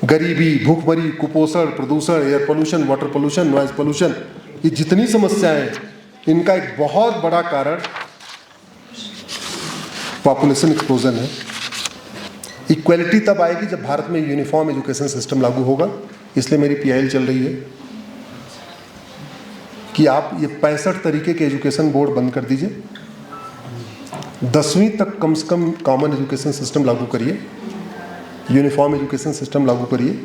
गरीबी, भूखमरी, कुपोषण, प्रदूषण, air pollution, water pollution, noise pollution, ये जितनी समस्याएं हैं, इनका एक बहुत बड़ा कारण पॉपुलेशन एक्सप्लोजन है। इक्वलिटी तब आएगी जब भारत में यूनिफॉर्म एजुकेशन सिस्टम लागू होगा। इसलिए मेरी पीआईएल चल रही है कि आप ये 65 तरीके के एजुकेशन बोर्ड बंद कर दीजिए, 10वीं तक कम से कम कॉमन एजुकेशन सिस्टम लागू करिए, यूनिफॉर्म एजुकेशन सिस्टम लागू करिए।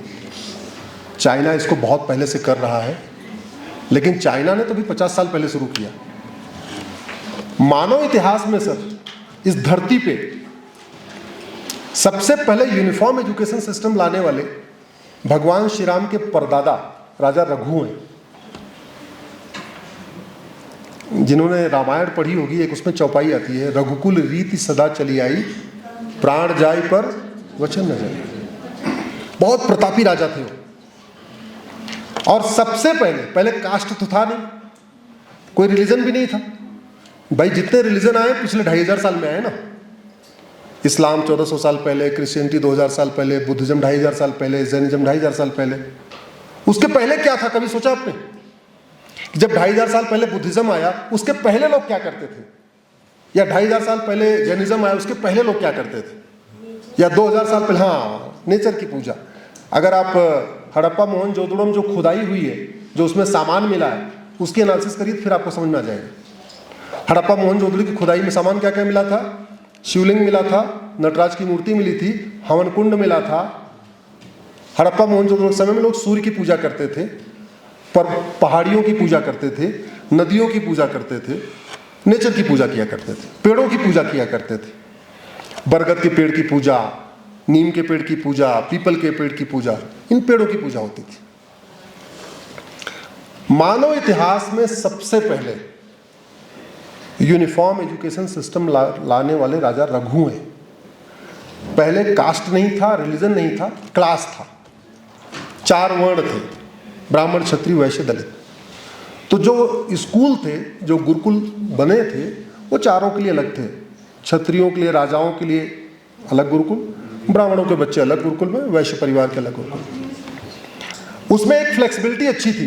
चाइना इसको बहुत पहले से कर रहा है, लेकिन चाइना ने तो भी 50 साल पहले शुरू किया। मानव इतिहास में सर इस धरती पे सबसे पहले यूनिफॉर्म एजुकेशन सिस्टम लाने वाले भगवान श्री राम के परदादा राजा रघु हैं। जिन्होंने रामायण पढ़ी होगी, एक उसमें चौपाई आती है, रघुकुल रीति सदा चली आई, प्राण जाय पर वचन न जाए। बहुत प्रतापी राजा थे वो। और सबसे पहले कास्ट तो था नहीं, कोई रिलीजन भी नहीं था। भाई जितने रिलीजन आए पिछले 2500 साल में आए ना। इस्लाम 1400 साल पहले, क्रिश्चियनिटी 2000 साल पहले, बुद्धिज्म 2500 साल पहले, जैनिज्म 2500 साल पहले। उसके पहले क्या था, कभी सोचा आपने? जब 2500 साल पहले बुद्धिज्म आया, उसके पहले लोग क्या करते थे? या 2500 साल पहले जैनिज्म आया, उसके पहले लोग क्या करते थे? या 2000 साल पहले, हाँ, नेचर की पूजा। अगर आप हड़प्पा मोहनजोदड़ो जो खुदाई हुई है, जो उसमें सामान मिला है, उसकी एनालिसिस करिए, फिर आपको समझ में आ जाएगा। हड़प्पा मोहनजोदड़ो की खुदाई में सामान क्या क्या मिला था? शिवलिंग मिला था, नटराज की मूर्ति मिली थी, हवन कुंड मिला था। हड़प्पा मोहनजोदड़ो के समय में लोग सूर्य की पूजा करते थे, पर पहाड़ियों की पूजा करते थे, नदियों की पूजा करते थे, नेचर की पूजा किया करते थे, पेड़ों की पूजा किया करते थे। बरगद के पेड़ की पूजा, नीम के पेड़ की पूजा, पीपल के पेड़ की पूजा, इन पेड़ों की पूजा होती थी। मानव इतिहास में सबसे पहले यूनिफॉर्म एजुकेशन सिस्टम लाने वाले राजा रघु हैं। पहले कास्ट नहीं था, रिलीजन नहीं था, क्लास था। 4 वर्ण थे, ब्राह्मण, क्षत्रिय, वैश्य, दलित। तो जो स्कूल थे, जो गुरुकुल बने थे, वो चारों के लिए अलग थे। क्षत्रियों के लिए, राजाओं के लिए अलग गुरुकुल, ब्राह्मणों के बच्चे अलग गुरुकुल में, वैश्य परिवार के अलग गुरुकुल। उसमें एक फ्लेक्सिबिलिटी अच्छी थी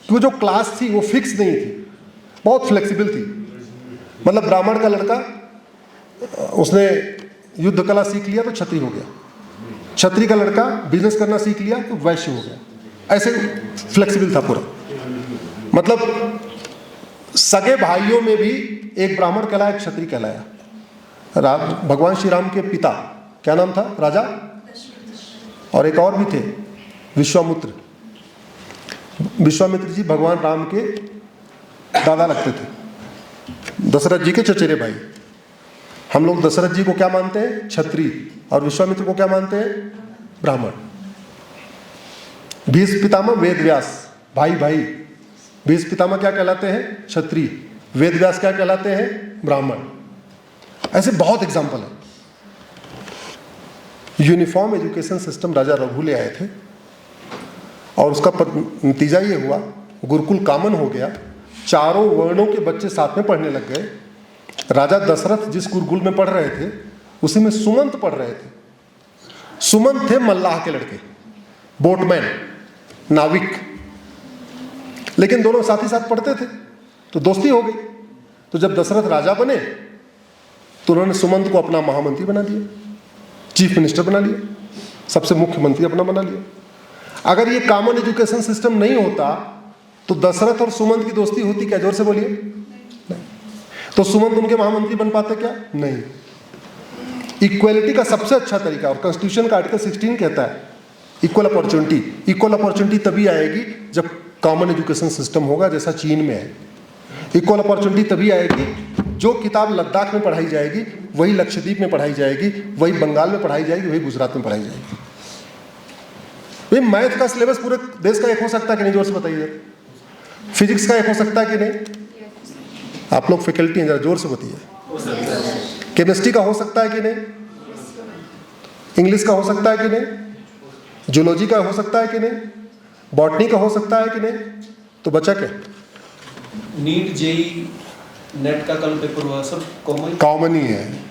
कि वो जो क्लास थी वो फिक्स नहीं थी, बहुत फ्लेक्सिबल थी। मतलब ब्राह्मण का लड़का, उसने युद्ध कला सीख लिया तो क्षत्रिय हो गया, क्षत्रिय का लड़का बिजनेस करना सीख लिया तो वैश्य हो गया। ऐसे फ्लेक्सिबल था पूरा। मतलब सगे भाइयों में भी एक ब्राह्मण कहलाया, एक क्षत्रिय कहलाया। भगवान श्री राम के पिता क्या नाम था? राजा। और एक और भी थे, विश्वामित्र। विश्वामित्र जी भगवान राम के दादा लगते थे, दशरथ जी के चचेरे भाई। हम लोग दशरथ जी को क्या मानते हैं? क्षत्रिय। और विश्वामित्र को क्या मानते हैं? ब्राह्मण। भीष्म पितामह वेद व्यास, भाई भाई। भीष्म पितामह क्या कहलाते हैं? क्षत्रिय। वेद व्यास क्या कहलाते हैं? ब्राह्मण। ऐसे बहुत एग्जाम्पल है। यूनिफॉर्म एजुकेशन सिस्टम राजा रघु ले आए थे, और उसका नतीजा ये हुआ, गुरुकुल कॉमन हो गया, चारों वर्णों के बच्चे साथ में पढ़ने लग गए। राजा दशरथ जिस गुरुकुल में पढ़ रहे थे, उसी में सुमंत पढ़ रहे थे। सुमंत थे मल्लाह के लड़के, बोटमैन, नाविक। लेकिन दोनों साथ ही साथ पढ़ते थे, तो दोस्ती हो गई। तो जब दशरथ राजा बने तो उन्होंने सुमंत को अपना महामंत्री बना दिया, चीफ मिनिस्टर बना लिया, सबसे मुख्यमंत्री अपना बना लिया। अगर ये कॉमन एजुकेशन सिस्टम नहीं होता तो दशरथ और सुमंत की दोस्ती होती क्या? जोर से बोलिए। नहीं। तो सुमंत उनके महामंत्री बन पाते क्या? नहीं। इक्वलिटी का सबसे अच्छा तरीका, और कॉन्स्टिट्यूशन का आर्टिकल 16 कहता है इक्वल अपॉर्चुनिटी। इक्वल अपॉर्चुनिटी तभी आएगी जब कॉमन एजुकेशन सिस्टम होगा, जैसा चीन में है। इक्वल अपॉर्चुनिटी तभी आएगी, जो किताब लद्दाख में पढ़ाई जाएगी वही लक्षद्वीप में पढ़ाई जाएगी, वही बंगाल में पढ़ाई जाएगी, वही गुजरात में पढ़ाई जाएगी। भाई मैथ का सिलेबस पूरे देश का एक हो सकता है कि नहीं? जोर से बताइए। फिजिक्स का एक हो सकता है कि नहीं? आप लोग फैकल्टी हैं, जरा जोर से बताइए। केमिस्ट्री का हो सकता है कि नहीं? इंग्लिश का हो सकता है कि नहीं? जूलॉजी का हो सकता है कि नहीं? बॉटनी का हो सकता है कि नहीं? तो बचा क्या? नीट, जेई, नेट का कल पेपर हुआ, सब कॉमन ही है।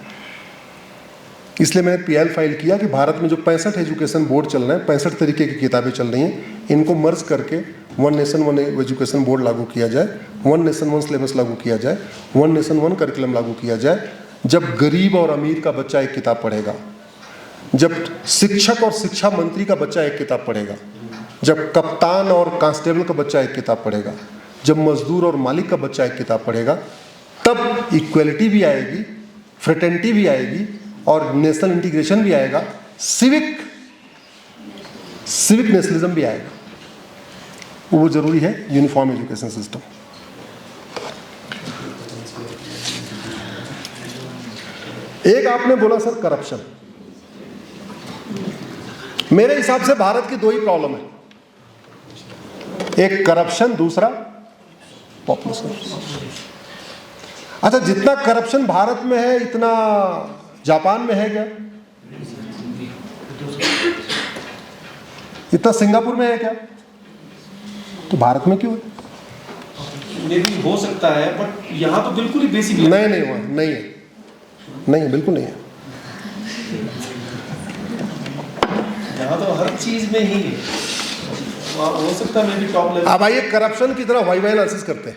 इसलिए मैंने पीएल फाइल किया कि भारत में जो 65 एजुकेशन बोर्ड चल रहे हैं, 65 तरीके की किताबें चल रही हैं, इनको मर्ज करके one nation one education board लागू किया जाए, वन नेशन वन सिलेबस लागू किया जाए, वन नेशन वन करिकुलम लागू किया जाए। जब गरीब और अमीर का बच्चा एक किताब पढ़ेगा, जब शिक्षक और शिक्षा मंत्री का बच्चा एक किताब पढ़ेगा, जब कप्तान और कांस्टेबल का बच्चा एक किताब पढ़ेगा, जब मजदूर और मालिक का बच्चा एक किताब पढ़ेगा, तब इक्वलिटी भी आएगी, फ्रेटर्निटी भी आएगी और नेशनल इंटीग्रेशन भी आएगा, सिविक नेशनलिज्म भी आएगा। वो जरूरी है यूनिफॉर्म एजुकेशन सिस्टम। एक आपने बोला सर करप्शन। मेरे हिसाब से भारत की दो ही प्रॉब्लम है, एक करप्शन, दूसरा पॉपुलेशन। अच्छा, जितना करप्शन भारत में है इतना जापान में है क्या? इतना सिंगापुर में है क्या? तो भारत में क्यों है? मे भी हो सकता है, बट यहाँ तो बिल्कुल ही बेसिक नहीं हुआ, नहीं है, नहीं है, बिल्कुल नहीं है। यहाँ तो हर चीज में ही है। हो सकता है मे भी टॉप लेवल। अब आइए करप्शन की तरह वाई एनालिसिस करते हैं।